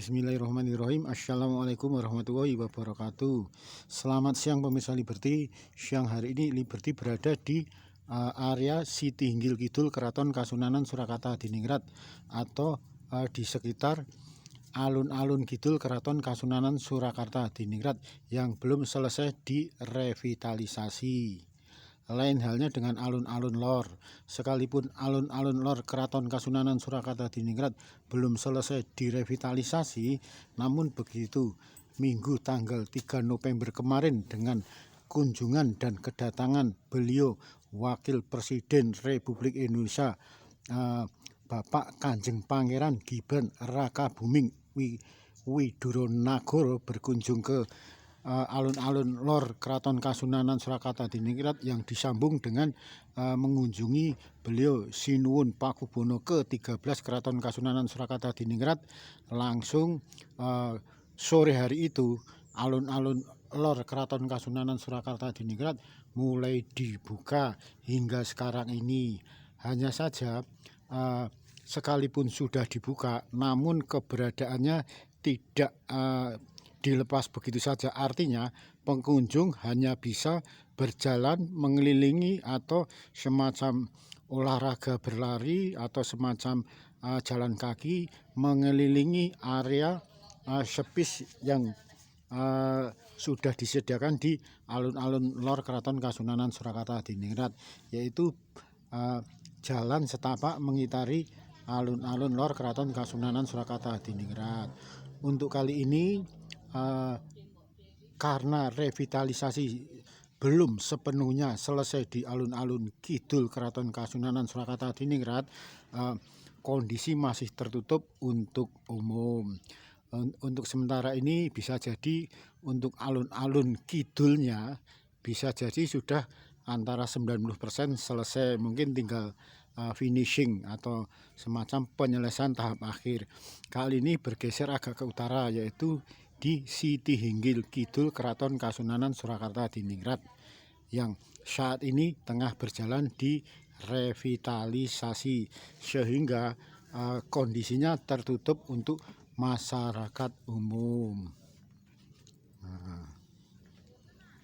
Bismillahirrahmanirrahim. Assalamualaikum warahmatullahi wabarakatuh. Selamat siang pemirsa Liberty. Siang hari ini Liberty berada di area Siti Hinggil Kidul Keraton Kasunanan Surakarta Hadiningrat atau di sekitar alun-alun Kidul Keraton Kasunanan Surakarta Hadiningrat yang belum selesai direvitalisasi. Lain halnya dengan alun-alun lor. Sekalipun alun-alun lor Keraton Kasunanan Surakarta Hadiningrat belum selesai direvitalisasi, namun begitu Minggu tanggal 3 November kemarin dengan kunjungan dan kedatangan beliau Wakil Presiden Republik Indonesia Bapak Kanjeng Pangeran Gibran Rakabuming Widuronagoro berkunjung ke alun-alun lor Keraton Kasunanan Surakarta Hadiningrat yang disambung dengan mengunjungi beliau Sinuwun Pakubono ke-13 Keraton Kasunanan Surakarta Hadiningrat. Langsung sore hari itu alun-alun lor Keraton Kasunanan Surakarta Hadiningrat mulai dibuka hingga sekarang ini. Hanya saja sekalipun sudah dibuka, namun keberadaannya tidak dilepas begitu saja. Artinya pengunjung hanya bisa berjalan mengelilingi atau semacam olahraga berlari atau semacam jalan kaki mengelilingi area sepis yang sudah disediakan di alun-alun lor Keraton Kasunanan Surakarta Hadiningrat, yaitu jalan setapak mengitari alun-alun lor Keraton Kasunanan Surakarta Hadiningrat. Untuk kali ini karena revitalisasi belum sepenuhnya selesai di alun-alun Kidul Keraton Kasunanan Surakarta Hadiningrat, kondisi masih tertutup untuk umum. Untuk sementara ini bisa jadi untuk alun-alun kidulnya bisa jadi sudah antara 90% selesai, mungkin tinggal finishing atau semacam penyelesaian tahap akhir. Kali ini bergeser agak ke utara, yaitu di Siti Hinggil Kidul Keraton Kasunanan Surakarta Hadiningrat yang saat ini tengah berjalan di revitalisasi sehingga kondisinya tertutup untuk masyarakat umum. Nah,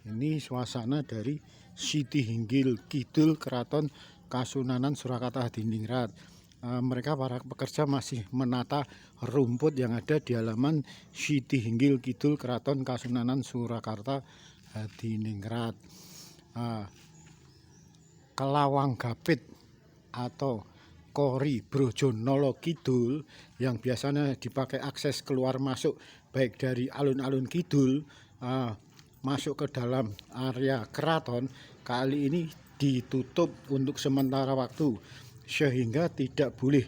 ini suasana dari Siti Hinggil Kidul Keraton Kasunanan Surakarta Hadiningrat. Mereka para pekerja masih menata rumput yang ada di halaman Siti Hinggil Kidul Keraton Kasunanan Surakarta Hadiningrat. Kelawang Gapit atau Kori Brojonolo Kidul yang biasanya dipakai akses keluar masuk baik dari alun-alun kidul masuk ke dalam area keraton, kali ini ditutup untuk sementara waktu sehingga tidak boleh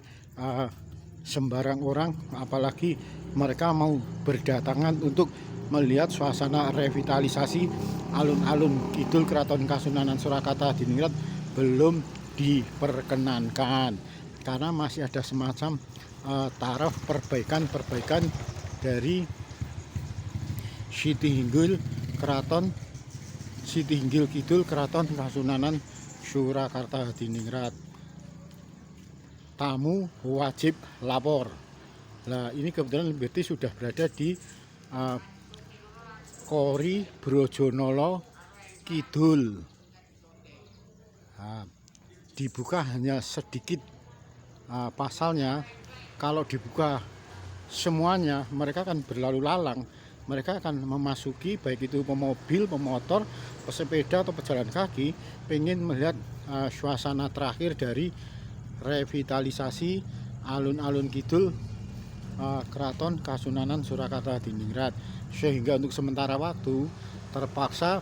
sembarang orang, apalagi mereka mau berdatangan untuk melihat suasana revitalisasi alun-alun Kidul Keraton Kasunanan Surakarta Hadiningrat belum diperkenankan karena masih ada semacam taraf perbaikan dari Siti Hinggil Kidul Keraton Kasunanan Surakarta Hadiningrat. Tamu wajib lapor. Nah, ini kebetulan Liberty sudah berada di Kori Brojonolo Kidul. Nah, dibuka hanya sedikit pasalnya. Kalau dibuka semuanya, mereka akan berlalu lalang. Mereka akan memasuki baik itu pemobil, pemotor, pesepeda atau pejalan kaki, pengen melihat suasana terakhir dari revitalisasi alun-alun kidul Keraton Kasunanan Surakarta Hadiningrat, sehingga untuk sementara waktu terpaksa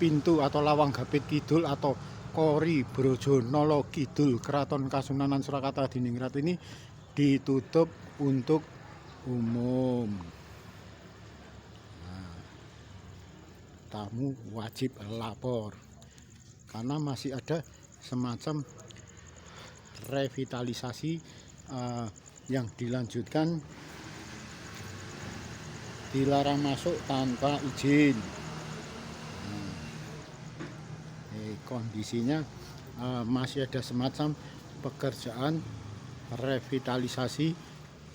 pintu atau lawang Gapit Kidul atau Kori Brojonolo Kidul Keraton Kasunanan Surakarta Hadiningrat ini ditutup untuk umum. Tamu wajib lapor karena masih ada semacam revitalisasi yang dilanjutkan, dilarang masuk tanpa izin. Kondisinya masih ada semacam pekerjaan revitalisasi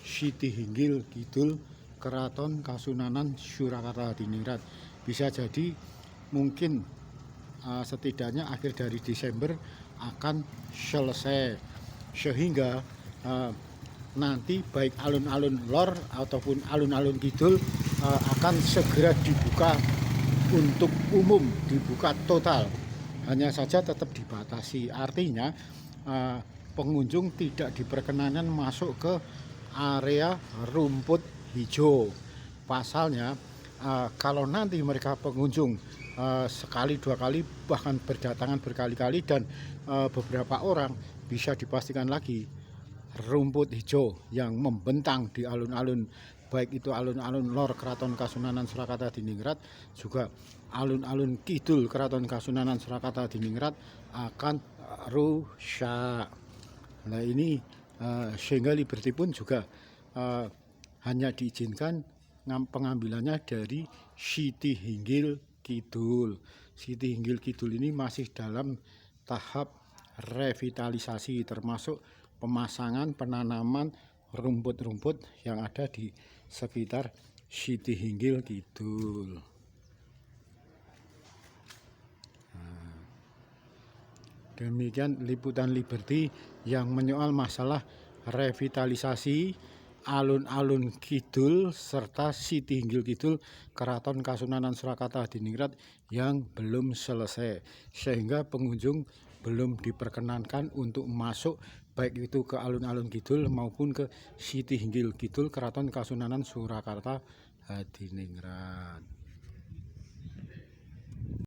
Siti Hinggil Kidul Keraton Kasunanan Surakarta Hadiningrat. Bisa jadi mungkin setidaknya akhir dari Desember akan selesai, sehingga nanti baik alun-alun lor ataupun alun-alun kidul akan segera dibuka untuk umum, dibuka total. Hanya saja tetap dibatasi, artinya pengunjung tidak diperkenankan masuk ke area rumput hijau. Pasalnya kalau nanti mereka pengunjung sekali dua kali bahkan berdatangan berkali-kali dan beberapa orang, bisa dipastikan lagi rumput hijau yang membentang di alun-alun, baik itu alun-alun lor Keraton Kasunanan Surakarta Hadiningrat, juga alun-alun kidul Keraton Kasunanan Surakarta Hadiningrat akan rusak. Nah ini sehingga Liberty pun juga hanya diizinkan pengambilannya dari Siti Hinggil Kidul. Siti Hinggil Kidul ini masih dalam tahap revitalisasi, termasuk pemasangan penanaman rumput-rumput yang ada di sekitar Siti Hinggil Kidul. Demikian liputan Liberty yang menyoal masalah revitalisasi alun-alun kidul serta Siti Hinggil Kidul Keraton Kasunanan Surakarta Hadiningrat yang belum selesai, sehingga pengunjung belum diperkenankan untuk masuk baik itu ke alun-alun kidul maupun ke Siti Hinggil Kidul Keraton Kasunanan Surakarta Hadiningrat.